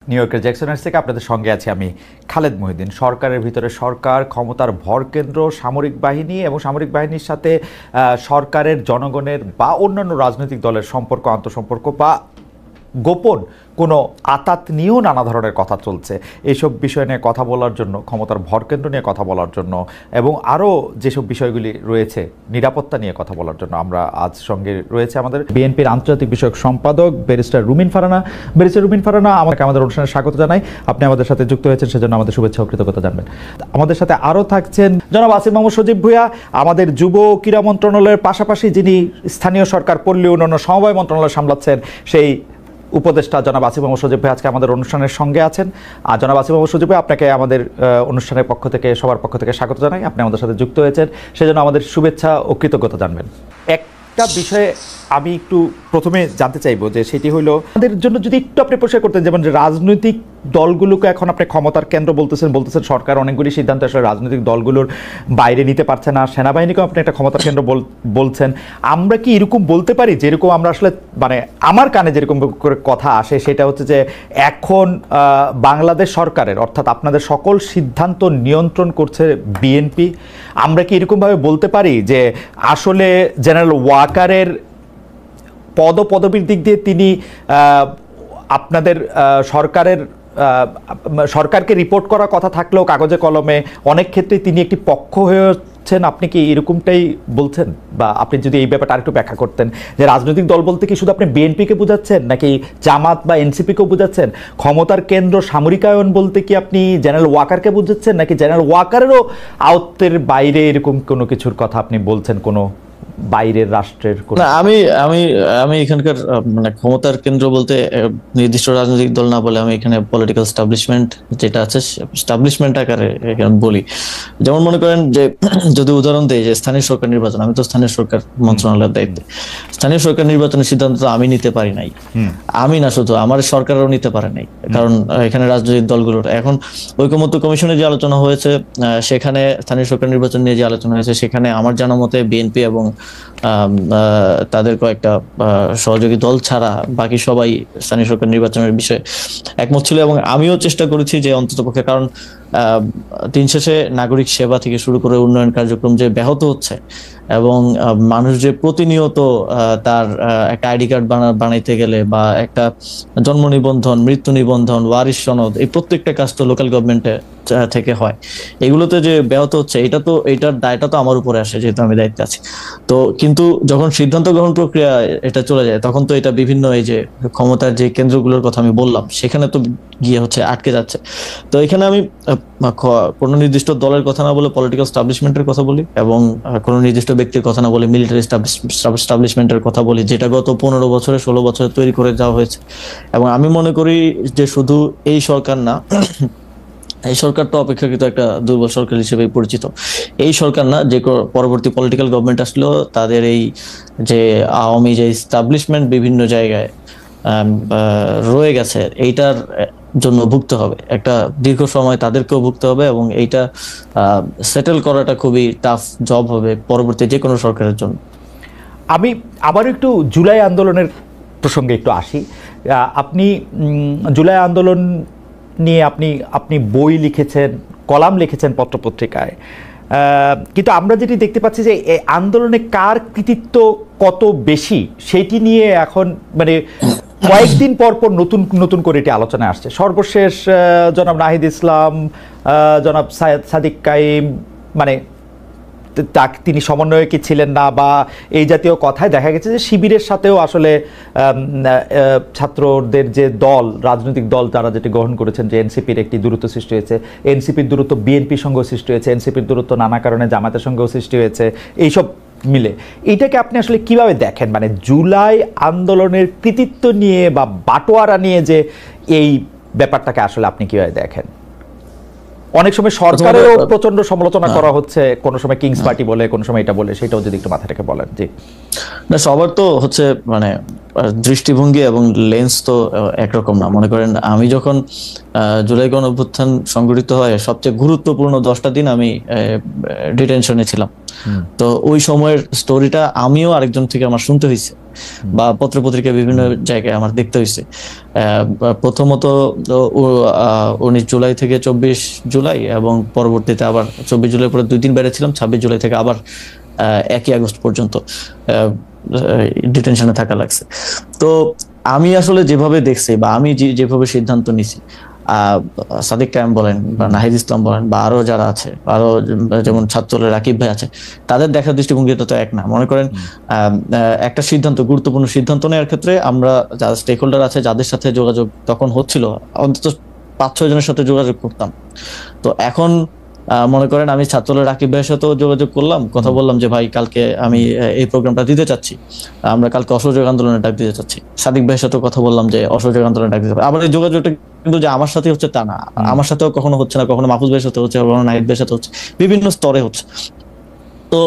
New ইয়র্কের জ্যাকসনহাইটস থেকে আপনাদের সঙ্গে আছি আমি খালেদ মহিউদ্দিন। সরকারের ভিতরে সরকার, ক্ষমতার ভরকেন্দ্র সামরিক বাহিনী এবং সামরিক বাহিনীর সাথে সরকারের, জনগণের বা অন্যান্য রাজনৈতিক দলের সম্পর্ক, আন্তঃসম্পর্ক বা গোপন কোনো আতাত নিয়েও নানা ধরনের কথা চলছে। এইসব বিষয় নিয়ে কথা বলার জন্য, ক্ষমতার ভরকেন্দ্র নিয়ে কথা বলার জন্য এবং আরও যেসব বিষয়গুলি রয়েছে নিরাপত্তা নিয়ে কথা বলার জন্য আমরা আজ সঙ্গে রয়েছে আমাদের বিএনপির আন্তর্জাতিক বিষয়ক সম্পাদক ব্যারিস্টার রুমিন ফারহানা। ব্যারিস্টার রুমিন ফারহানা, আমাদের অনুষ্ঠানে স্বাগত জানাই। আপনি আমাদের সাথে যুক্ত হয়েছেন, সেজন্য আমাদের শুভেচ্ছা ও কৃতজ্ঞতা জানবেন। আমাদের সাথে আরও থাকছেন জনাব আসিফ মাহমুদ সজীব ভূঁইয়া, আমাদের যুব ক্রীড়া মন্ত্রণালয়ের পাশাপাশি যিনি স্থানীয় সরকার, পল্লী উন্নয়ন, সমবায় মন্ত্রণালয় সামলাচ্ছেন সেই উপদেষ্টা জনাব আসিফ মাহমুদ সজীব ভাই আজকে আমাদের অনুষ্ঠানের সঙ্গে আছেন। আর জনাব আসিফ মাহমুদ সজীব ভাই, আপনাকে আমাদের অনুষ্ঠানের পক্ষ থেকে, সবার পক্ষ থেকে স্বাগত জানাই। আপনি আমাদের সাথে যুক্ত হয়েছেন, সেজন্য আমাদের শুভেচ্ছা ও কৃতজ্ঞতা জানবেন। একটা বিষয়ে আমি একটু প্রথমে জানতে চাইবো, যে সেটি হলো আমাদের জন্য যদি একটু আপনি পরিষ্কার করতেন, যেমন রাজনৈতিক দলগুলোকে এখন আপনি ক্ষমতার কেন্দ্র বলতেছেন সরকার অনেকগুলি সিদ্ধান্ত আসলে রাজনৈতিক দলগুলোর বাইরে নিতে পারছে না, সেনাবাহিনীকেও আপনি একটা ক্ষমতার কেন্দ্র বলছেন। আমরা কি এরকম বলতে পারি, যেরকম আমরা আসলে মানে আমার কানে যেরকম করে কথা আসে, সেটা হচ্ছে যে এখন বাংলাদেশ সরকারের, অর্থাৎ আপনাদের সকল সিদ্ধান্ত নিয়ন্ত্রণ করছে বিএনপি? আমরা কি এরকমভাবে বলতে পারি যে আসলে জেনারেল ওয়াকারের পদবীর দিক দিয়ে তিনি আপনাদের সরকারকে রিপোর্ট করার কথা থাকলেও কাগজে কলমে অনেক ক্ষেত্রে তিনি একটি পক্ষ হয়েছেন? আপনি কি এরকমটাই বলছেন? বা আপনি যদি এই ব্যাপারটা আরেকটু ব্যাখ্যা করতেন, যে রাজনৈতিক দল বলতে কি শুধু আপনি বিএনপিকে বোঝাচ্ছেন, নাকি জামাত বা এনসিপিকেও বোঝাচ্ছেন? ক্ষমতার কেন্দ্র সামরিকায়ন বলতে কি আপনি জেনারেল ওয়াকারকে বোঝাচ্ছেন, নাকি জেনারেল ওয়াকারেরও আয়ত্তের বাইরে এরকম কোনো কিছুর কথা আপনি বলছেন, কোনো বাইরের রাষ্ট্রের? না, আমি আমি আমি এখানকার মানে ক্ষমতার কেন্দ্র বলতে নির্দিষ্ট রাজনৈতিক দল না বলে আমি এখানে পলিটিক্যাল স্টাবলিশমেন্ট যেটা আছে, স্টাবলিশমেন্ট আকারে এখানে বলি। যেমন মনে করেন যে, যদি উদাহরণ দেই যে স্থানীয় সরকার নির্বাচন, আমি তো স্থানীয় সরকার মন্ত্রণালয়ের দায়িত্বে। স্থানীয় সরকার নির্বাচনের সিদ্ধান্ত তো আমি নিতে পারি নাই, আমি না, শুধু আমার সরকারও নিতে পারে নাই, কারণ এখানে রাজনৈতিক দলগুলোর এখন ঐকমত্য কমিশনে যে আলোচনা হয়েছে, সেখানে স্থানীয় সরকার নির্বাচন নিয়ে যে আলোচনা হয়েছে, সেখানে আমার জানা মতে বিএনপি এবং তাদের কয়েকটা সহযোগী দল ছাড়া বাকি সবাই স্থানীয় সরকার নির্বাচনের বিষয়ে একমত ছিল। এবং আমিও চেষ্টা করেছি যে অন্ততপক্ষে, কারণ দিন শেষে নাগরিক সেবা থেকে শুরু করে উন্নয়ন কার্যক্রম যে ব্যাহত হচ্ছে এবং মানুষ যে প্রতিনিয়ত তার একটা আইডি কার্ড বানাইতে গেলে বা একটা জন্ম নিবন্ধন, মৃত্যু নিবন্ধন, ওয়ারিশ সনদ, এই প্রত্যেকটা কাজ তো লোকাল গভর্নমেন্টে থেকে হয়, এগুলোতে যে ব্যাহত হচ্ছে, এইটার দায়টা তো আমার উপরে আসে, যেহেতু আমি দায়িত্বে আছি। তো কিন্তু যখন সিদ্ধান্ত গ্রহণ প্রক্রিয়া এটা চলে যায়, তখন তো এটা বিভিন্ন এই যে ক্ষমতার যে কেন্দ্রগুলোর কথা আমি বললাম, সেখানে তো গিয়ে আটকে যাচ্ছে। তো এখানে আমি কোনো নির্দিষ্ট দলের কথা না বলে পলিটিক্যাল স্টাবলিশমেন্টের কথা বলি, এবং কোনো নির্দিষ্ট ব্যক্তির কথা না বলে মিলিটারি স্টাবলিশমেন্টের কথা বলি, যেটা গত 15 বছরে 16 বছরে তৈরি করে যাওয়া হয়েছে। এবং আমি মনে করি যে শুধু এই সরকার না, এই সরকার তো অপেক্ষাকৃত একটা দুর্বল সরকার হিসেবে পরিচিত। এই সরকার না, যে পরবর্তী পলিটিক্যাল গভর্নমেন্ট আসলেও তাদের এই যে আওয়ামী যে এস্টাবলিশমেন্ট বিভিন্ন জায়গায় রয়ে গেছে, এইটার জন্য ভুগতে হবে, একটা দীর্ঘ সময় তাদেরকেও ভুগতে হবে, এবং এইটা সেটেল করাটা খুবই টাফ জব হবে পরবর্তী যে কোনো সরকারের জন্য। আমি আবার একটু জুলাই আন্দোলনের প্রসঙ্গে একটু আসি। আপনি জুলাই আন্দোলন নিয়ে আপনি বই লিখেছেন, কলাম লিখেছেন পত্রপত্রিকায়, কিন্তু আমরা যেটি দেখতে পাচ্ছি যে এই আন্দোলনে কার কৃতিত্ব কত বেশি, সেটি নিয়ে এখন মানে কয়েকদিন পর পর নতুন নতুন করে এটি আলোচনায় আসছে। সর্বশেষ জনাব নাহিদ ইসলাম, জনাব সাদিক কাইম, মানে তিনি সমন্বয়কই ছিলেন না, বা এই জাতীয় কথায় দেখা গেছে যে শিবিরের সাথেও আসলে ছাত্রদের যে দল, রাজনৈতিক দল যারা যেটি গ্রহণ করেছেন, যে এনসিপির একটি দূরত্ব সৃষ্টি হয়েছে, এনসিপির দূরত্ব বিএনপির সঙ্গেও সৃষ্টি হয়েছে, এনসিপির দূরত্ব নানা কারণে জামাতের সঙ্গেও সৃষ্টি হয়েছে, এইসব মিলে এইটাকে আপনি আসলে কিভাবে দেখেন? মানে জুলাই আন্দোলনের কৃতিত্ব নিয়ে বা বাটোয়ারা নিয়ে যে এই ব্যাপারটাকে আসলে আপনি কিভাবে দেখেন? অনেক সময় সরকারেরও প্রচন্ড সমালোচনা করা হচ্ছে, কোনো সময় কিংস পার্টি বলে, কোনো সময় এটা বলে, সেটাও যদি একটু মাথা রেখে বলেন। জি না, সবার তো মানে দৃষ্টিভঙ্গি এবং লেন্স তো একরকম না। মনে করেন আমি যখন জুলাই গণঅভ্যুত্থান সংগঠিত হয় সবচেয়ে গুরুত্বপূর্ণ 10টা দিন আমি ডিটেনশনে ছিলাম। তো ওই সময়ের স্টোরিটা আমিও আরেকজন থেকে আমার শুনতে হয়েছে বা পত্রপত্রিকায় বিভিন্ন জায়গায় আমার দেখতে হয়েছে। প্রথমত 19 জুলাই থেকে 24 জুলাই এবং পরবর্তীতে আবার 24 জুলাই পরে 2 দিন বাইরে ছিলাম, 26 জুলাই থেকে আবার 1 আগস্ট পর্যন্ত ডিটেনশনে থাকা লাগছে। তো আমি আসলে যেভাবে দেখছি বা আমি যেভাবে সিদ্ধান্ত নিছি, সাদিক কায়েম বলেন বা নাহিদ ইসলাম বলেন বা আরো যারা আছে, আরো যেমন ছাত্রদলের রাকিব ভাই আছে, তাদের দেখার দৃষ্টিভঙ্গিটা তো এক না। মনে করেন একটা সিদ্ধান্ত, গুরুত্বপূর্ণ সিদ্ধান্ত নেওয়ার ক্ষেত্রে আমরা যারা স্টেক হোল্ডার আছে যাদের সাথে যোগাযোগ তখন হচ্ছিল, অন্তত 5-6 জনের সাথে যোগাযোগ করতাম। তো এখন মনে করেন আমি ছাত্রদলের রাকিব ভাইয়ের সাথেও যোগাযোগ করলাম, কথা বললাম যে ভাই কালকে আমি এই প্রোগ্রামটা দিতে চাচ্ছি, আমরা কালকে অসহযোগ আন্দোলনের ডাক দিতে চাচ্ছি। সাদিক ভাইয়ের সাথেও কথা বললাম যে অসহযোগ আন্দোলনের ডাক দিতে। আবার এই যোগাযোগটা কিন্তু যে আমার সাথে হচ্ছে তা না, আমার সাথেও কখনো হচ্ছে না, কখনো মাহফুজ ভাইয়ের সাথে হচ্ছে, কখনো নাহিদ ভাইয়ের সাথে হচ্ছে, বিভিন্ন স্তরে হচ্ছে। তো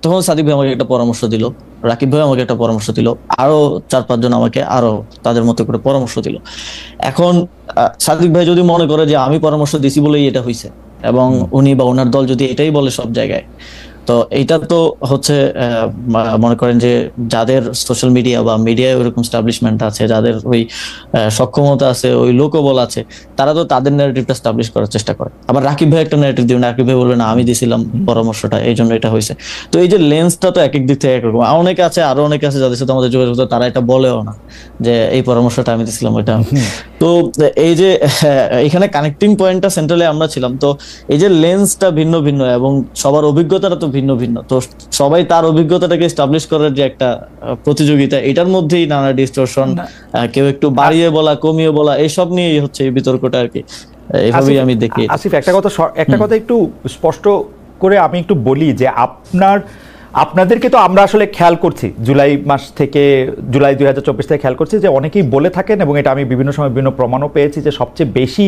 তখন সাদিক ভাই আমাকে একটা পরামর্শ দিল, রাকিব ভাই আমাকে একটা পরামর্শ দিল, আরো 4-5 জন আমাকে আরো তাদের মতো করে পরামর্শ দিল। এখন সাদিক ভাই যদি মনে করে যে আমি পরামর্শ দিছি বলেই এটা হয়েছে, এবং উনি বা ওনার দল যদি এটাই বলে সব জায়গায়, তো এইটা তো হচ্ছে মনে করেন যে যাদের সোশ্যাল মিডিয়া বা মিডিয়ায় ওইরকম স্টাবলিশমেন্ট আছে, যাদের ওই সক্ষমতা আছে, ওই লোকবল আছে, তারা তো তাদের ন্যারেটিভটা স্টাবলিশ করার চেষ্টা করে। আবার রাকিব ভাই একটা ন্যারেটিভ দিবেন, রাকিব ভাই বলবে না আমি দিছিলাম পরামর্শটা এই জন্য এটা হয়েছে। তো এই যে লেন্সটা তো এক এক দিক থেকে একরকম। অনেকে আছে, আরো অনেকে আছে যাদের সাথে আমাদের যোগাযোগ, তারা এটা বলেও না যে এই পরামর্শটা আমি দিছিলাম ওইটা। তো এই যে এখানে কানেক্টিং পয়েন্টটা সেন্ট্রালে আমরা ছিলাম। তো এই যে লেন্সটা ভিন্ন ভিন্ন এবং সবার অভিজ্ঞতাটা তো ভিন্ন ভিন্ন, তো সবাই তার অভিজ্ঞতাটাকে এস্টাবলিশ করার যে একটা প্রতিযোগিতা, এটার মধ্যেই নানা ডিসটরশন, কেউ একটু বাড়িয়ে বলা, কমিয়ে বলা, এইসব নিয়েই হচ্ছে এই বিতর্কটা আর কি। এইভাবেই আমি দেখি। আসিফ, একটা কথা একটু স্পষ্ট করে আমি একটু বলি যে আপনাদেরকে তো আমরা আসলে খেয়াল করছি জুলাই মাস থেকে, জুলাই 2024 থেকে খেয়াল করছি যে অনেকেই বলে থাকেন, এবং এটা আমি বিভিন্ন সময় বিভিন্ন প্রমাণও পেয়েছি যে সবচেয়ে বেশি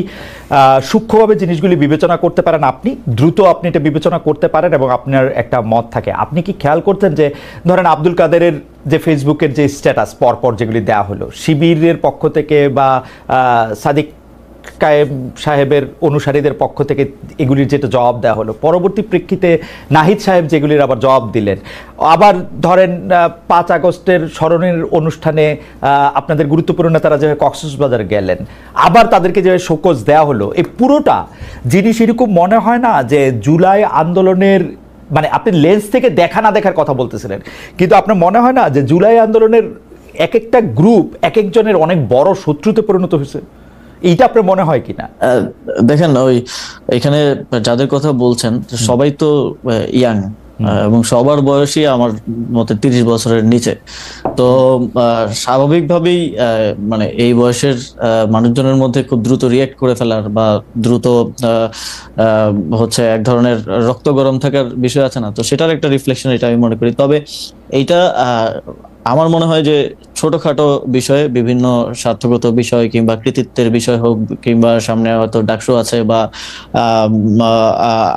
সূক্ষ্মভাবে জিনিসগুলি বিবেচনা করতে পারেন আপনি, দ্রুত আপনি এটা বিবেচনা করতে পারেন এবং আপনার একটা মত থাকে। আপনি কি খেয়াল করতেন যে ধরেন আব্দুল কাদেরের যে ফেসবুকের যে স্ট্যাটাস পরপর যেগুলি দেওয়া হলো শিবিরের পক্ষ থেকে বা সাদিক কায়েম সাহেবের অনুসারীদের পক্ষ থেকে, এগুলির যেটা জবাব দেওয়া হলো, পরবর্তী প্রেক্ষিতে নাহিদ সাহেব যেগুলির আবার জবাব দিলেন, আবার ধরেন 5 আগস্টের স্মরণের অনুষ্ঠানে আপনাদের গুরুত্বপূর্ণ নেতারা যেভাবে কক্সবাজার গেলেন, আবার তাদেরকে যে শোকজ দেওয়া হলো, এই পুরোটা জিনিস এরকম মনে হয় না যে জুলাই আন্দোলনের, মানে আপনি লেন্স থেকে দেখা না দেখার কথা বলতেছিলেন, কিন্তু আপনার মনে হয় না যে জুলাই আন্দোলনের এক একটা গ্রুপ এক একজনের অনেক বড় শত্রুতে পরিণত হয়েছে? এইটা আপনার মনে হয় কিনা? দেখেন, ওই এখানে যাদের কথা বলছেন সবাই তো ইয়াং, এবং সবার বয়সই আমার মতে 30 বছরের নিচে। তো স্বাভাবিকভাবেই মানে এই বয়সের মানুষজনের মধ্যে খুব দ্রুত রিয়েক্ট করে ফেলার বা দ্রুত হচ্ছে এক ধরনের রক্ত গরম থাকার বিষয় আছে না, তো সেটার একটা রিফ্লেকশন এটা আমি মনে করি। তবে এইটা আমার মনে হয় যে ছোটখাটো বিষয়ে, বিভিন্ন স্বার্থগত বিষয় কিংবা কৃতিত্বের বিষয় হোক, কিংবা সামনে হয়তো ডাকসু আছে বা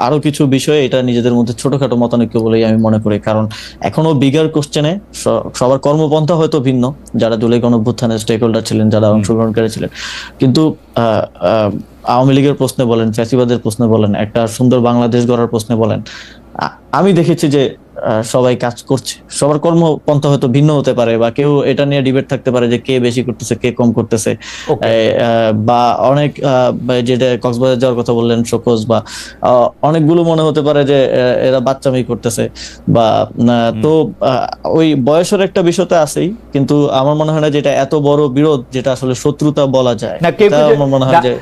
আরো কিছু বিষয়ে, এটা নিজেদের মধ্যে ছোটখাটো মতানৈক্য বলেই আমি মনে করি। কারণ এখনো বিগার কোশ্চেনে সবার কর্মপন্থা হয়তো ভিন্ন, যারা জুলাই গণঅভ্যুত্থানের স্টেক হোল্ডার ছিলেন, যারা অংশগ্রহণকারী ছিলেন, কিন্তু আওয়ামী লীগের প্রশ্নে বলেন, ফ্যাসিবাদের প্রশ্নে বলেন, একটা সুন্দর বাংলাদেশ গড়ার প্রশ্নে বলেন, আমি দেখেছি যে সবাই কাজ করছে। সবার কর্মপন্থা হয়তো ভিন্ন হতে পারে, বা কেউ এটা নিয়ে ডিবেট থাকতে পারে যে কে বেশি করতেছে, কে কম করতেছে, বা অনেক যেটা কক্সবাজার যাওয়ার কথা বললেন শোকজ, বা অনেকগুলো মনে হতে পারে যে এরা বাচ্চামি করতেছে, বা তো ওই বয়সের একটা বিষয়টা আছেই। কিন্তু আমার মনে হয় না যেটা এত বড় বিরোধ যেটা আসলে শত্রুতা বলা যায়, আমার মনে হয় যে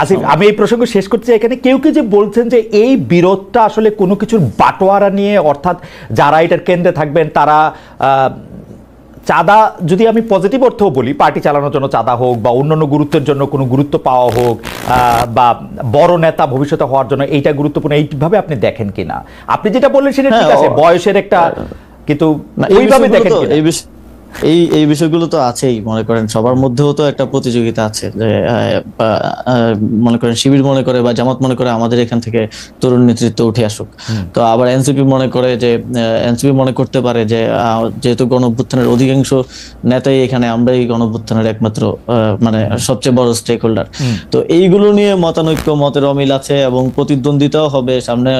আসিফ, আমি এই প্রসঙ্গ শেষ করতে চাই। এখানে কেউ কেউ যে বলছেন যে এই বিরোধটা আসলে কোনো কিছুর বাটোয়ারা নিয়ে, অর্থাৎ যারা এটার কেন্দ্রে থাকবেন তারা চাঁদা, যদি আমি পজিটিভ অর্থও বলি, পার্টি চালানোর জন্য চাঁদা হোক বা অন্যান্য গুরুত্বের জন্য কোনো গুরুত্ব পাওয়া হোক, বা বড় নেতা ভবিষ্যতে হওয়ার জন্য এইটা গুরুত্বপূর্ণ, এইভাবে আপনি দেখেন কিনা? আপনি যেটা বললেন সেটা ঠিক আছে, বয়সের একটা, কিন্তু ওইভাবে দেখেন কিনা? এই বিষয়গুলো তো আছেই, মনে করেন সবার মধ্যেও তো একটা প্রতিযোগিতা আছে যে মনে করেন শিবির মনে করে বা জামাত মনে করে আমাদের এখান থেকে তরুণ নেতৃত্ব উঠে আসুক, তো আবার এনসিপি মনে করে যে এনসিপি মনে করতে পারে যে যেহেতু গণঅভ্যুত্থানের অধিকাংশ নেতাই এখানে, আমরাই গণঅভ্যুত্থানের একমাত্র মানে সবচেয়ে বড় স্টেক হোল্ডার। তো এইগুলো নিয়ে মতানৈক্য, মতের অমিল আছে এবং প্রতিদ্বন্দ্বিতাও হবে সামনে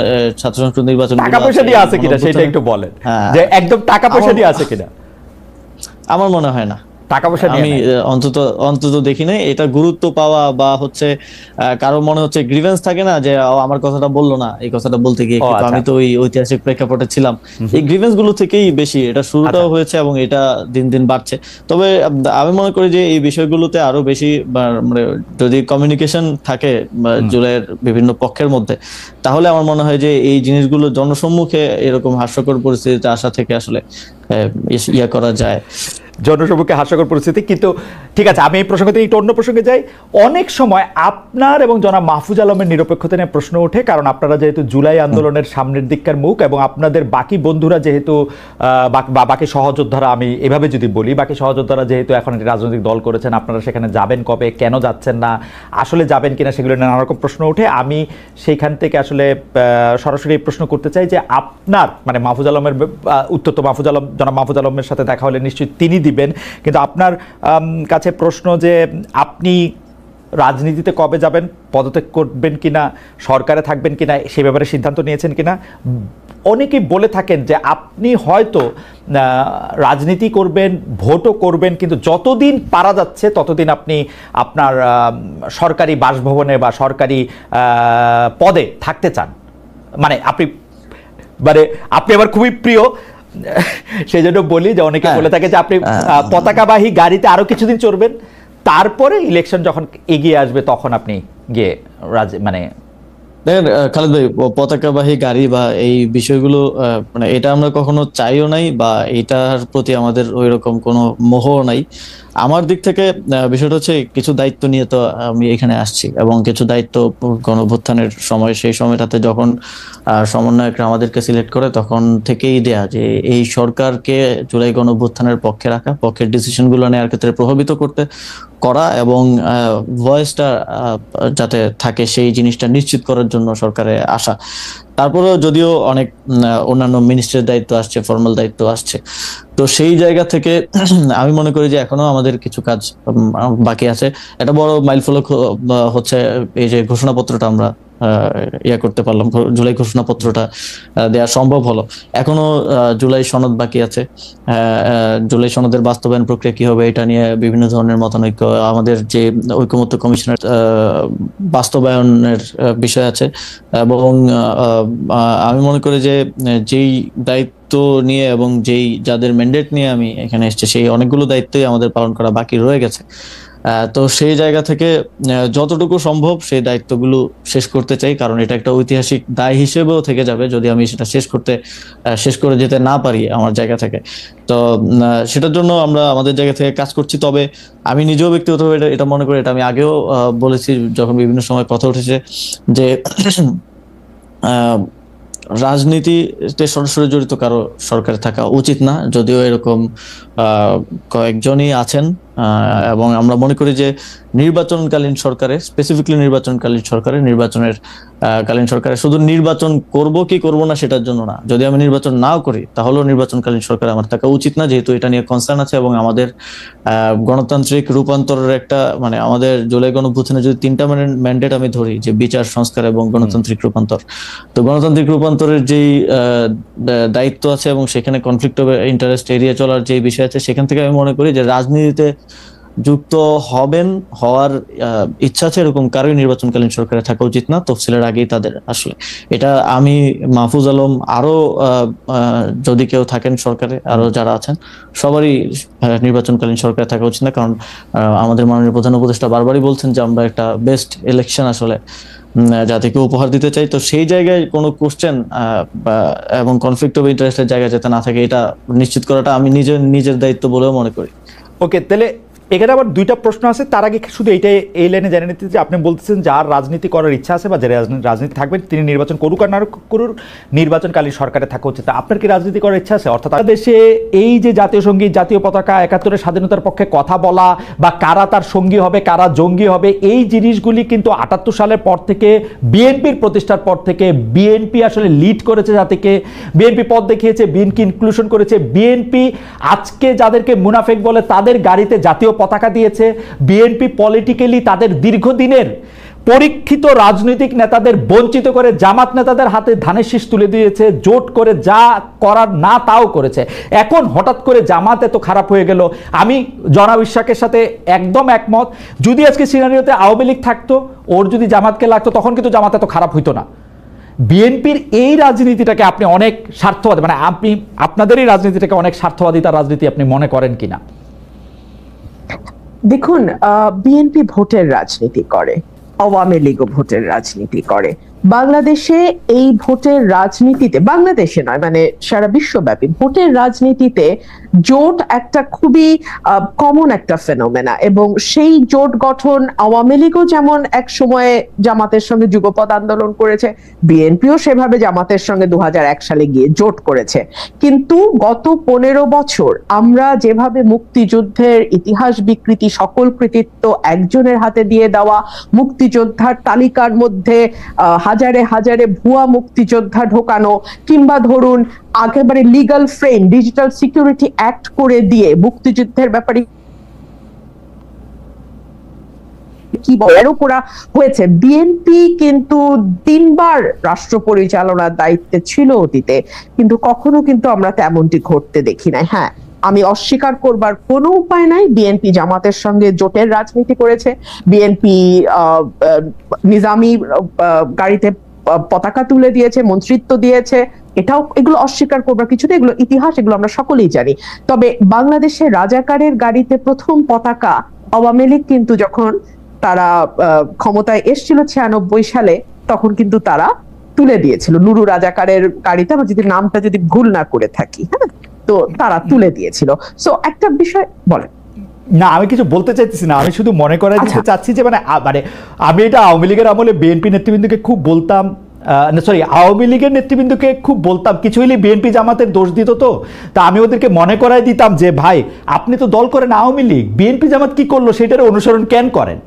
ছাত্র সংসদ নির্বাচন। টাকা পয়সা দিয়ে আছে কিনা সেটা একটু বলেন, যে একদম টাকা পয়সা দিয়ে আছে কিনা? আমার মনে হয় না, টাকা পয়সা আমি অন্তত অন্তত দেখি নাই এটা গুরুত্ব পাওয়া বা হচ্ছে কারো মনে হচ্ছে গ্রিভেন্স থাকে না যে আমার কথাটা বললো না, এই কথাটা বলতে গিয়ে কিন্তু আমি তো ওই ঐতিহাসিক প্রেক্ষাপটে ছিলাম, এই গ্রিভেন্স গুলো থেকেই বেশি এটা শুরুটাও হয়েছে এবং এটা দিন দিন বাড়ছে। তবে আমি মনে করি যে এই বিষয়গুলোতে আরো বেশি মানে যদি কমিউনিকেশন থাকে জুলাইয়ের বিভিন্ন পক্ষের মধ্যে, তাহলে আমার মনে হয় যে এই জিনিসগুলো জনসম্মুখে এরকম হাস্যকর পরিস্থিতিতে আসা থেকে আসলে ইয়া করা যায়, জনসম্মুখে হাস্যকর পরিস্থিতি। কিন্তু ঠিক আছে, আমি এই প্রসঙ্গে একটু অন্য প্রসঙ্গে যাই। অনেক সময় আপনার এবং জনাব মাহফুজ আলমের নিরপেক্ষতা নিয়ে প্রশ্ন ওঠে, কারণ আপনারা যেহেতু জুলাই আন্দোলনের সামনের দিককার মুখ এবং আপনাদের বাকি বন্ধুরা যেহেতু বাকি সহযোদ্ধারা, আমি এভাবে যদি বলি, বাকি সহযোদ্ধারা যেহেতু এখন একটি রাজনৈতিক দল করেছেন, আপনারা সেখানে যাবেন কবে, কেন যাচ্ছেন না, আসলে যাবেন কিনা, সেগুলো নিয়ে নানা রকম প্রশ্ন ওঠে। আমি সেইখান থেকে আসলে সরাসরি প্রশ্ন করতে চাই যে আপনার মানে মাহফুজ আলমের উত্তর তো মাহফুজ আলম, জনাব মাহফুজ আলমের সাথে দেখা হলে নিশ্চয়ই তিনি দিবেন, কিন্তু আপনার কাছে প্রশ্ন যে আপনি রাজনীতিতে কবে যাবেন, পদত্যাগ করবেন কিনা, সরকারে থাকবেন কিনা, সে ব্যাপারে সিদ্ধান্ত নিয়েছেন কিনা? অনেকেই বলে থাকেন যে আপনি হয়তো রাজনীতি করবেন, ভোটও করবেন, কিন্তু যতদিন পারা যাচ্ছে ততদিন আপনি আপনার সরকারি বাসভবনে বা সরকারি পদে থাকতে চান। মানে আপনি আমার খুবই প্রিয়, সেই জন্য বলি যে অনেকে বলে থাকে যে আপনি পতাকাবাহী গাড়িতে আরো কিছুদিন চড়বেন, তারপরে ইলেকশন যখন এগিয়ে আসবে তখন আপনি গিয়ে মানে দেখেন খালেদ ভাই, পতাকাবাহী গাড়ি বা এই বিষয়গুলো মানে এটা আমরা কখনো চাইও নাই বা এটার প্রতি আমাদের ওইরকম কোনো মোহ নাই। আমার দিক থেকে বিষয়টা হচ্ছে কিছু দায়িত্ব নিয়ে তো আমি এখানে আসছি এবং কিছু দায়িত্ব গণঅভ্যুত্থানের সময়, সেই সময়টাতে যখন সমন্বয়করা আমাদেরকে সিলেক্ট করে তখন থেকেই দেয়া যে এই সরকারকে জুলাই গণঅভ্যুত্থানের পক্ষে রাখা, পক্ষের ডিসিশন গুলো নেওয়ার ক্ষেত্রে প্রভাবিত করা এবং ভয়েসটা যাতে থাকে সেই জিনিসটা নিশ্চিত করার জন্য সরকারে আসা। তারপরেও যদিও অনেক অন্যান্য মিনিস্ট্রির দায়িত্ব আসছে, ফর্মাল দায়িত্ব আসছে, তো সেই জায়গা থেকে আমি মনে করি যে এখনো আমাদের কিছু কাজ বাকি আছে। একটা বড় মাইলফলক হচ্ছে এই যে ঘোষণাপত্রটা আমরা ইয়া করতে পারলাম, জুলাই ঘোষণাপত্রটা দেওয়া সম্ভব হলো। এখনো জুলাই সনদ বাকি আছে, জুলাই সনদের বাস্তবায়ন প্রক্রিয়া কি হবে এটা নিয়ে বিভিন্ন ধরনের মতানৈক্য, আমাদের যে ঐকমত্য কমিশনের বাস্তবায়নের বিষয় আছে এবং আমি মনে করি যে যেই দায়িত্ব নিয়ে এবং যাদের ম্যান্ডেট নিয়ে আমি এখানে এসেছি সেই অনেকগুলো দায়িত্বই আমাদের পালন করা বাকি রয়ে গেছে। তো সেই জায়গা থেকে যতটুকু সম্ভব সেই দায়িত্বগুলো শেষ করতে চাই, কারণ এটা একটা ঐতিহাসিক দায় হিসেবেও থেকে যাবে যদি আমি সেটা শেষ করে যেতে না পারি আমার জায়গা থেকে। তো সেটার জন্য আমরা আমাদের জায়গা থেকে কাজ করছি। তবে আমি নিজেও ব্যক্তিগতভাবে এটা মনে করি, এটা আমি আগেও বলেছি যখন বিভিন্ন সময় কথা উঠেছে, যে রাজনীতিতে সরাসরি জড়িত কারো সরকারে থাকা উচিত না, যদিও এরকম কয়েকজনই আছেন এবং আমরা মনে করি যে নির্বাচনকালীন সরকারে, স্পেসিফিকলি নির্বাচনের কালীন সরকারে শুধু নির্বাচন করব কি করব না সেটার জন্য না, যদি আমি নির্বাচন নাও করি তাহলেও নির্বাচনকালীন সরকার আমার থাকা উচিত না, যেহেতু এটা নিয়ে কনসার্ন আছে এবং আমাদের গণতান্ত্রিক রূপান্তরের একটা মানে আমাদের জুলাই গণঅভ্যুত্থানে যদি 3টা ম্যান্ডেট আমি ধরি, যে বিচার, সংস্কার এবং গণতান্ত্রিক রূপান্তর, তো গণতান্ত্রিক রূপান্তরের যেই দায়িত্ব আছে এবং সেখানে কনফ্লিক্ট অফ ইন্টারেস্ট এড়িয়ে চলার যে বিষয় আছে, সেখান থেকে আমি মনে করি যে রাজনীতিতে যুক্ত হওয়ার ইচ্ছা আছে এরকম কারোই নির্বাচনকালীন সরকারে থাকা উচিত না, তফসিলের আগেই তাদের আসলে এটা আমি, মাহফুজ আলম, আরো যদি কেউ থাকেন সরকারে, আরো যারা আছেন সবারই নির্বাচনকালীন সরকারে থাকা উচিত না, কারণ আমাদের মাননীয় প্রধান উপদেষ্টা বারবারই বলছেন যে আমরা একটা বেস্ট ইলেকশন আসলে জাতিকে উপহার দিতে চাই। তো সেই জায়গায় কোনো কোশ্চেন এবং কনফ্লিক্ট অফ ইন্টারেস্টের জায়গা যাতে না থাকে এটা নিশ্চিত করাটা আমি নিজের দায়িত্ব বলেও মনে করি। ওকে, তাহলে এখানে আবার দুইটা প্রশ্ন আছে, তার আগে শুধু এইটাই এই লাইনে জেনে নিতে যে আপনি বলতেছেন যার রাজনীতি করার ইচ্ছা আছে বা যারা রাজনীতি থাকবেন তিনি নির্বাচন করুক আর না করুক, নির্বাচনকালীন সরকারে থাকা উচিত। আপনার কি রাজনীতি করার ইচ্ছা আছে? অর্থাৎ দেশে এই যে জাতীয় সঙ্গীত, জাতীয় পতাকা, ৭১-এর স্বাধীনতার পক্ষে কথা বলা বা কারা তার সঙ্গী হবে, কারা জঙ্গি হবে, এই জিনিসগুলি কিন্তু ৭৮ সালের পর থেকে বিএনপির প্রতিষ্ঠার পর থেকে বিএনপি আসলে লিড করেছে, জাতিকে বিএনপি পথ দেখিয়েছে, বিএনপি ইনক্লুশন করেছে। বিএনপি আজকে যাদেরকে মুনাফেক বলে তাদের গাড়িতে জাতীয় পতাকা দিয়েছে। বিএনপি পলিটিক্যালি তাদের দীর্ঘদিনের পরীক্ষিত রাজনৈতিক নেতাদের বঞ্চিত করে জামাত নেতাদের হাতে ধানের শীষ তুলে দিয়েছে, জোট করে যা করার না তাও করেছে। এখন হঠাৎ করে জামাত এত খারাপ হয়ে গেল, আমি জনাব ইশাকের সাথে একদম একমত। যদি আজকে সিনারিওতে আওয়ামী লীগ থাকতো, ওর যদি জামাতকে লাগতো, তখন কিন্তু জামাত এত খারাপ হইতো না। বিএনপির এই রাজনীতিটাকে আপনি অনেক স্বার্থবাদী, মানে আপনি আপনাদের এই রাজনীতিটাকে অনেক স্বার্থবাদিতার রাজনীতি আপনি মনে করেন কিনা? দেখুন, বিএনপি ভোটের রাজনীতি করে, আওয়ামী লীগও ভোটের রাজনীতি করে। বাংলাদেশে এই ভোটের রাজনীতিতে, বাংলাদেশে নয় মানে সারা বিশ্বব্যাপী ভোটের রাজনীতিতে জোট একটা খুবই কমন একটা ফেনোমেনা, এবং সেই জোট গঠন আওয়ামী লীগও যেমন এক সময়ে জামাতের সঙ্গে যুগপৎ আন্দোলন করেছে, বিএনপিও সেভাবে জামাতের সঙ্গে 2001 সালে গিয়ে জোট করেছে। কিন্তু গত 15 বছর আমরা যেভাবে মুক্তিযুদ্ধের ইতিহাস বিকৃতি, সকল কৃতিত্ব একজনের হাতে দিয়ে দেওয়া, মুক্তিযোদ্ধার তালিকার মধ্যে হাজারে হাজারে ভুয়া মুক্তিযোদ্ধা ঢোকানো, কিংবা ধরুন একেবারে legal frame digital security act করে দিয়ে মুক্তিযুদ্ধের ব্যাপারে কি বড় করা হয়েছে। বিএনপি কিন্তু 3 বার রাষ্ট্র পরিচালনার দায়িত্বে ছিল অতীতে, কিন্তু কখনো কিন্তু আমরা তেমনটি ঘটতে দেখি নাই। হ্যাঁ, আমি অস্বীকার করবার কোনো উপায় নাই, বিএনপি জামাতের সঙ্গে জোটের রাজনীতি করেছে, বিএনপি নিজামী গাড়িতে পতাকা তুলে দিয়েছে, মন্ত্রিত্ব দিয়েছে, এগুলো অস্বীকার করবার কিছু নেই, এগুলো ইতিহাস, এগুলো আমরা সকলেই জানি। তবে বাংলাদেশে রাজাকারের গাড়িতে প্রথম পতাকা আওয়ামী লীগ কিন্তু যখন তারা ক্ষমতায় এসেছিল 96 সালে, তখন কিন্তু তারা তুলে দিয়েছিল নুরু রাজাকারের গাড়িতে, আমার যদি নামটা যদি ভুল না করে থাকি, হ্যাঁ, তো তারা তুলে দিয়েছিল। সো একটা বিষয় বলেন। না, আমি কিছু বলতে চাইতেছি না, আমি শুধু মনে করাই দিতে চাচ্ছি যে মানে আমি এটা আওয়ামী লীগের আমলে বিএনপি নেতৃবৃন্দকে খুব বলতাম, সরি আওয়ামী লীগের নেতৃবৃন্দকে খুব বলতাম, কিছু হলে বিএনপি জামাতের দোষ দিত, তো তা আমি ওদেরকে মনে করাই দিতাম যে ভাই আপনি তো দল করেন আওয়ামী লীগ, বিএনপি জামাত কি করলো সেটার অনুসরণ কেন করেন?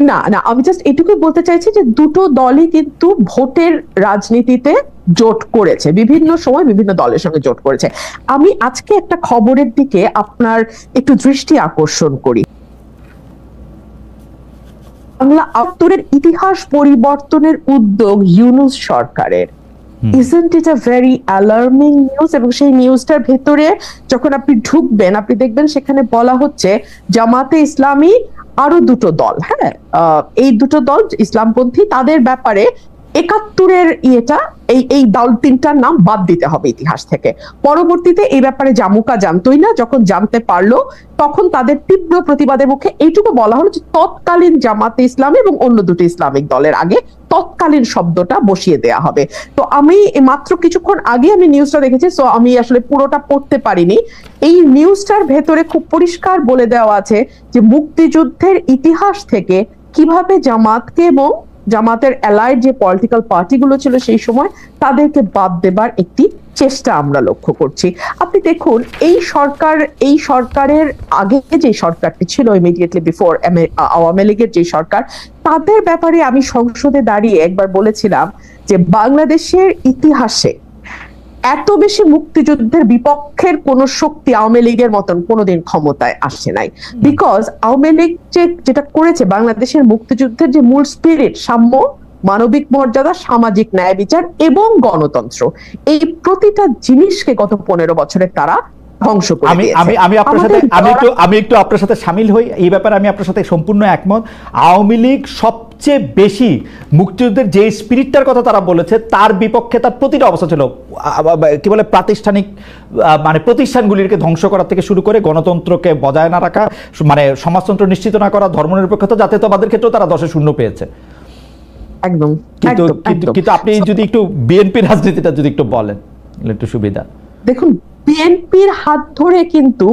না না, আমি জাস্ট এটুকুই বলতে চাইছি যে দুটো দলই কিন্তু ভোটের রাজনীতিতে জোট করেছে, বিভিন্ন সময় বিভিন্ন দলের সঙ্গে জোট করেছে। আমি আজকে একটা খবরের দিকে আপনার একটু দৃষ্টি আকর্ষণ করি। বাংলা ৭৮-এর ইতিহাস পরিবর্তনের উদ্যোগ ইউনূস সরকারের, isn't it a very alarming news? এবং সেই নিউজটার ভেতরে যখন আপনি ঢুকবেন, আপনি দেখবেন সেখানে বলা হচ্ছে জামাতে ইসলামী আরো দুটো দল, হ্যাঁ, এই দুটো দল ইসলামপন্থী, তাদের ব্যাপারে ৭১-এর এই দল তিনটার নাম বাদ দিতে হবে ইতিহাস থেকে। পরবর্তীতে এই ব্যাপারে জামুকা জানতোই না, যখন জানতে পারলো তখন তাদের তীব্র প্রতিবাদের মুখে এইটুকু বলা হলো যে তৎকালীন জামাতে ইসলামী এবং অন্য দুটো ইসলামিক দলের আগে তৎকালীন শব্দটা বসিয়ে দেয়া হবে। তো আমি মাত্র কিছুক্ষণ আগে আমি নিউজটা দেখেছি, সো আমি আসলে পুরোটা পড়তে পারিনি। এই নিউজটার ভেতরে খুব পরিষ্কার বলে দেওয়া আছে যে মুক্তিযুদ্ধের ইতিহাস থেকে কিভাবে জামাতকে এবং জামাতের অ্যালাইড যে পলিটিক্যাল পার্টিগুলো ছিল সেই সময় তাদেরকে বাদ দেবার একটি চেষ্টা আমরা লক্ষ্য করছি। আপনি দেখুন, এই সরকারের আগে যে সরকারটি ছিল ইমিডিয়েটলি বিফোর আওয়ামী লীগের যে সরকার, তাদের ব্যাপারে আমি সংসদে দাঁড়িয়ে একবার বলেছিলাম যে বাংলাদেশের ইতিহাসে এত বেশি মুক্তিযুদ্ধের বিপক্ষের কোন শক্তি আওয়ামী লীগের মতন কোনোদিন ক্ষমতায় আসে নাই। বিকজ আওয়ামী লীগ যেটা করেছে, বাংলাদেশের মুক্তিযুদ্ধের যে মূল স্পিরিট, সাম্য, মানবিক মর্যাদা, সামাজিক ন্যায় বিচার এবং গণতন্ত্র, এই প্রতিটা জিনিসকে গত 15 বছরে তারা ধ্বংস করে দিয়েছে। আমি একটু আপনার সাথে শামিল হই এই ব্যাপারে, আমি আপনার সাথে সম্পূর্ণ একমত। আওয়ামী লীগ সবচেয়ে বেশি মুক্তিযুদ্ধের যে স্পিরিটটার কথা তারা বলেছে তার বিপক্ষে তার প্রতিটা অবস্থা ছিল, কি বলে প্রাতিষ্ঠানিক মানে প্রতিষ্ঠানগুলিকে ধ্বংস করা থেকে শুরু করে গণতন্ত্রকে বজায় না রাখা, মানে সমাজতন্ত্র নিশ্চিত না করা, ধর্মনিরপেক্ষতা, জাতীয়তাবাদের ক্ষেত্রেও তারা 10-এ 0 পেয়েছে। একদম। কিন্তু আপনি যদি একটু বিএনপি রাজনীতিটা যদি একটু বলেন একটু সুবিধা। দেখুন, বিএনপির হাত ধরে কিন্তু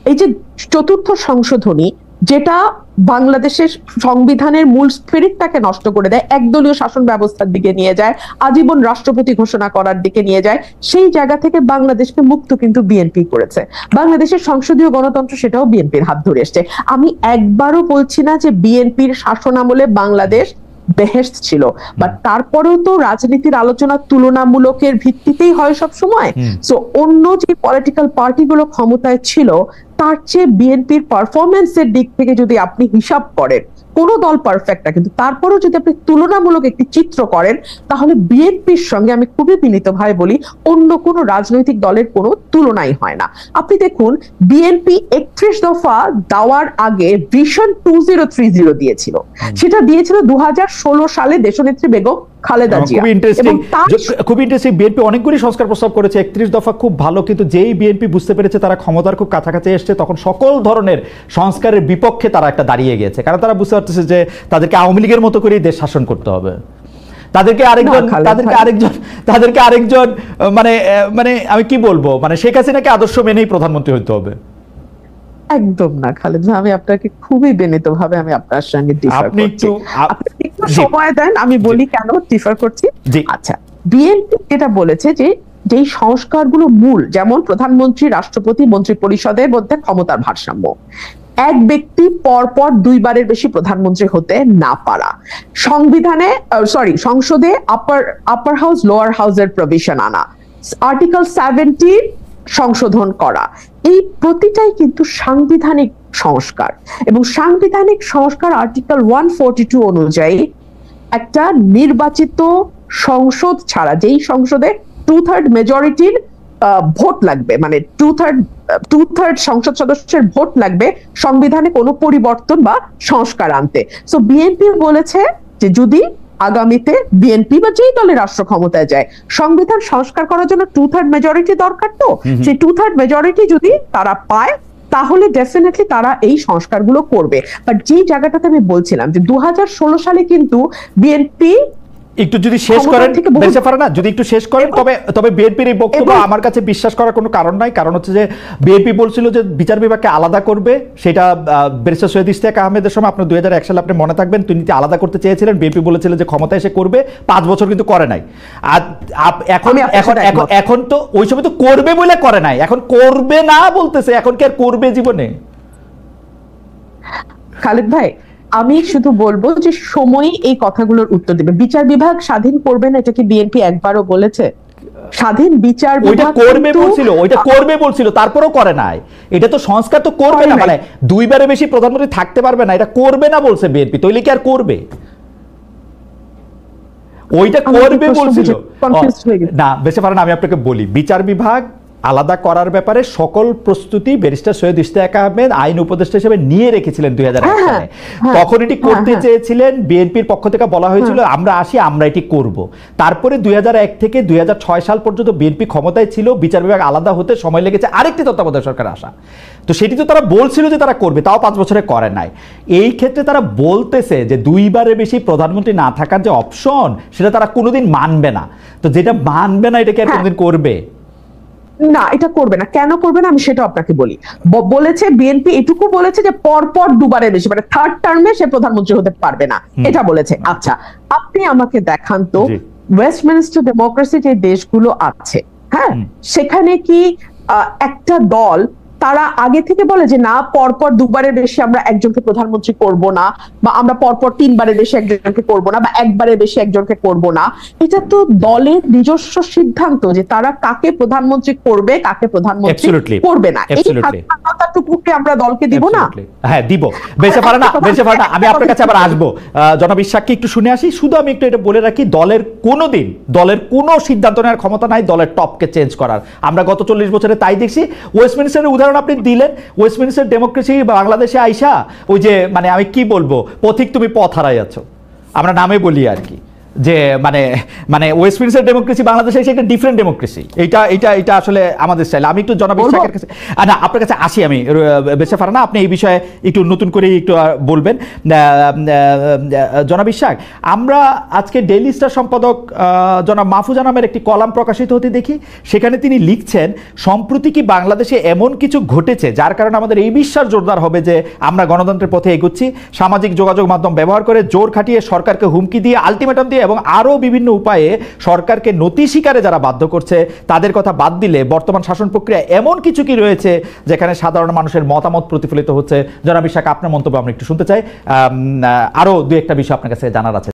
এই যে চতুর্থ সংশোধনী, যেটা বাংলাদেশের সংবিধানের মূল স্পিরিটটাকে নষ্ট করে দেয়, একদলীয় শাসন ব্যবস্থার দিকে নিয়ে যায়, আজীবন রাষ্ট্রপতি ঘোষণা করার দিকে নিয়ে যায়, সেই জায়গা থেকে বাংলাদেশকে মুক্ত কিন্তু বিএনপি করেছে। বাংলাদেশের সংসদীয় গণতন্ত্র সেটাও বিএনপির হাত ধরে এসছে। আমি একবারও বলছি না যে বিএনপির শাসন আমলে বাংলাদেশ বেহেশত ছিল, বাট তারপরেও তো রাজনীতির আলোচনা তুলনামূলকের ভিত্তিতেই হয় সব সময়। সো অন্য যে পলিটিক্যাল পার্টিগুলো ক্ষমতায় ছিল তার চেয়ে বিএনপির পারফরমেন্সের দিক থেকে যদি আপনি হিসাব করেন, কোনো দল পারফেক্ট না, কিন্তু তারপরেও যদি আপনি তুলনামূলক একটি চিত্র করেন, তাহলে বিএনপির সঙ্গে আমি খুবই বিনীতভাবে বলি অন্য কোনো রাজনৈতিক দলের কোনো তুলনাই হয় না। আপনি দেখুন, বিএনপি 31 দফা দেওয়ার আগে ভিশন 2030 দিয়েছিল, সেটা দিয়েছিল 2016 সালে দেশনেত্রী বেগম খালেদা জিয়া। খুব ইন্টারেস্টিং, বিএনপি অনেকগুলি সংস্কার প্রস্তাব করেছে, 31 দফা খুব ভালো, কিন্তু যেই বিএনপি বুঝতে পেরেছে তারা ক্ষমতার খুব কাছাকাছি এসছে, তখন সকল ধরনের সংস্কারের বিপক্ষে তারা একটা দাঁড়িয়ে গেছে, কারণ তারা বুঝতে পারতেছে যে তাদেরকে আওয়ামী লীগের মতো করেই দেশ শাসন করতে হবে। তাদেরকে আরেকজন মানে আমি কি বলবো, মানে শেখ হাসিনাকে আদর্শ মেনেই প্রধানমন্ত্রী হতে হবে। একদম না খালেদ ভাই, আমি আপনাকে খুবই বিনীতভাবে আমি আপনার সঙ্গে ডিফার করছি। আপনি একটু সময় দেন, আমি বলি কেন ডিফার করছি। আচ্ছা, বিএনপি যেটা বলেছে যে যেই সংস্কারগুলো মূল, যেমন প্রধানমন্ত্রী, রাষ্ট্রপতি, মন্ত্রী পরিষদের মধ্যে ক্ষমতার ভারসাম্য, এক ব্যক্তি পরপর দুইবারের বেশি প্রধানমন্ত্রী হতে না পারা, সংসদে আপার হাউস লোয়ার হাউসের প্রভিশন আনা, আর্টিকেল 70 সংশোধন করা, এই প্রতিটাই কিন্তু সাংবিধানিক সংস্কার। এবং সাংবিধানিক সংস্কার আর্টিকেল 142 অনুযায়ী একটা নির্বাচিত সংসদ ছাড়া, যেই সংসদে 2/3 মেজরিটির ভোট লাগবে, মানে টু থার্ড সংসদ সদস্যের ভোট লাগবে সংবিধানে কোনো পরিবর্তন বা সংস্কার আনতে। সো বিএনপি বলেছে যে যদি আগামীতে বিএনপি বা যেই দলের রাষ্ট্র ক্ষমতায় যায়, সংবিধান সংস্কার করার জন্য 2/3 মেজরিটি দরকার, তো সেই 2/3 মেজরিটি যদি তারা পায় তাহলে ডেফিনেটলি তারা এই সংস্কারগুলো করবে। বাট যে জায়গাটাতে আমি বলছিলাম যে 2016 সালে কিন্তু বিএনপি একটু যদি শেষ করেন যদি একটু শেষ করেন, তবে বিএনপির এই বক্তব্য আমার কাছে বিশ্বাস করার কোনো কারণ নাই। কারণ হচ্ছে যে বিএনপি বলছিল যে বিচার বিভাগকে আলাদা করবে, সেটা ব্যারিস্টার সৈয়দ ইশতিয়াক আহমেদের সময়, আপনার 2001 সালে আপনি মনে থাকবেন, তিনি আলাদা করতে চেয়েছিলেন, বিএনপি বলেছিল যে ক্ষমতা এসে করবে, 5 বছর কিন্তু করে নাই। আর এখন তো ওই সময় তো করবে বলে করে নাই, এখন করবে না বলতেছে, এখন কি আর করবে জীবনে? খালেদ ভাই, আমি শুধু বলবো যে সময়ই এই কথাগুলোর উত্তর দেবে। বিচার বিভাগ স্বাধীন করবে না, এটা কি বিএনপি একবারও বলেছে? স্বাধীন বিচার বিভাগ করবে বলছিল, তারপরেও করে নাই। এটা তো সংস্কার তো করবে না, মানে দুইবারে বেশি প্রধানমন্ত্রী থাকতে পারবে না, এটা করবে না বলছে বিএনপি, তাইলে কি আর করবে? ওইটা করবে বলছিল না, বেশি পারেন। আমি আপনাকে বলি, বিচার বিভাগ আলাদা করার ব্যাপারে সকল প্রস্তুতি ব্যারিস্টার সৈয়দ ইশতিয়াক আহমেদ আইন উপদেষ্টা হিসেবে নিয়ে রেখেছিলেন 2001 সালে। তখন এটি করতে চেয়েছিলেন, বিএনপির পক্ষ থেকে বলা হয়েছিল আমরা আসি, আমরা এটি করব। তারপরে 2001 থেকে 2006 সাল পর্যন্ত বিএনপি ক্ষমতায় ছিল, বিচার বিভাগ আলাদা হতে সময় লেগেছে আরেকটি তত্ত্বাবধায়ক সরকার আসা। তো সেটি তো তারা বলছিল যে তারা করবে, তাও 5 বছরে করে নাই। এই ক্ষেত্রে তারা বলতেছে যে দুইবারের বেশি প্রধানমন্ত্রী না থাকার যে অপশন, সেটা তারা কোনোদিন মানবে না। তো যেটা মানবে না, এটাকে আর কোনোদিন করবে না? এটা করবে না। কেন করবে না আমি সেটা আপনাকে বলি। বলেছে বিএনপি এটুকু বলেছে যে পরপর দুবারের বেশি, মানে থার্ড টার্মে সে প্রধানমন্ত্রী হতে পারবে না, এটা বলেছে। আচ্ছা, আপনি আমাকে দেখান তো ওয়েস্টমিনিস্টার ডেমোক্রেসি যে দেশগুলো আছে, হ্যাঁ, সেখানে কি একটা দল তারা আগে থেকে বলে যে না, পরপর দুবারের বেশি আমরা একজনকে প্রধানমন্ত্রী করব না, বা আমরা পরপর 3 বারের বেশি একজনকে করব না, বা একবারের বেশি একজনকে করব না? এটা তো দলের নিজস্ব সিদ্ধান্ত যে তারা কাকে প্রধানমন্ত্রী করবে, কাকে প্রধানমন্ত্রী করবে না। এই স্বাধীনতাটুকুকে আমরা দলকে দিব না? হ্যাঁ, দিব। বেঁচে পারে না। আমি আপনার কাছে আবার আসবো, জনাব ইশাককে একটু শুনে আসি। শুধু আমি একটু এটা বলে রাখি, দলের কোনো সিদ্ধান্ত নেওয়ার ক্ষমতা নাই দলের টপকে চেঞ্জ করার। আমরা গত 40 বছরে তাই দেখছি। ওয়েস্টমিনিস্টারের উদাহরণ আপনি দিলেন, ওয়েস্টমিনিস্টার ডেমোক্রেসি বাংলাদেশে আইসা ওই যে, মানে আমি কি বলবো, পথিক তুমি পথ হারাই আছো, আমরা নামে বলি আর কি। যে মানে মানে ওয়েস্টমিনস্টার ডেমোক্রেসি বাংলাদেশে এসে একটা ডিফারেন্ট ডেমোক্রেসি, এটা আসলে আমাদের স্টাইল। আমি একটু জনাব ইশাকের কাছে না আপনার কাছে আসি, আমি বেঁচে ফারানা, আপনি এই বিষয়ে একটু নতুন করে একটু বলবেন। জনাব ইশাক, আমরা আজকে ডেইলি স্টার সম্পাদক জনাব মাহফুজা নামের একটি কলাম প্রকাশিত হতে দেখি, সেখানে তিনি লিখছেন সম্প্রতি কি বাংলাদেশে এমন কিছু ঘটেছে যার কারণে আমাদের এই বিশ্বাস জোরদার হবে যে আমরা গণতন্ত্রের পথে এগোচ্ছি, সামাজিক যোগাযোগ মাধ্যম ব্যবহার করে জোর খাটিয়ে সরকারকে হুমকি দিয়ে, আলটিমেটাম দিয়ে এবং আরও বিভিন্ন উপায়ে সরকারকে নতি স্বীকারে যারা বাধ্য করছে তাদের কথা বাদ দিলে বর্তমান শাসন প্রক্রিয়া এমন কিছু কি রয়েছে যেখানে সাধারণ মানুষের মতামত প্রতিফলিত হচ্ছে? জনাব ইশাক, আপনার মন্তব্য আমরা একটু শুনতে চাই। আরও দু একটা বিষয় আপনার কাছে জানার আছে।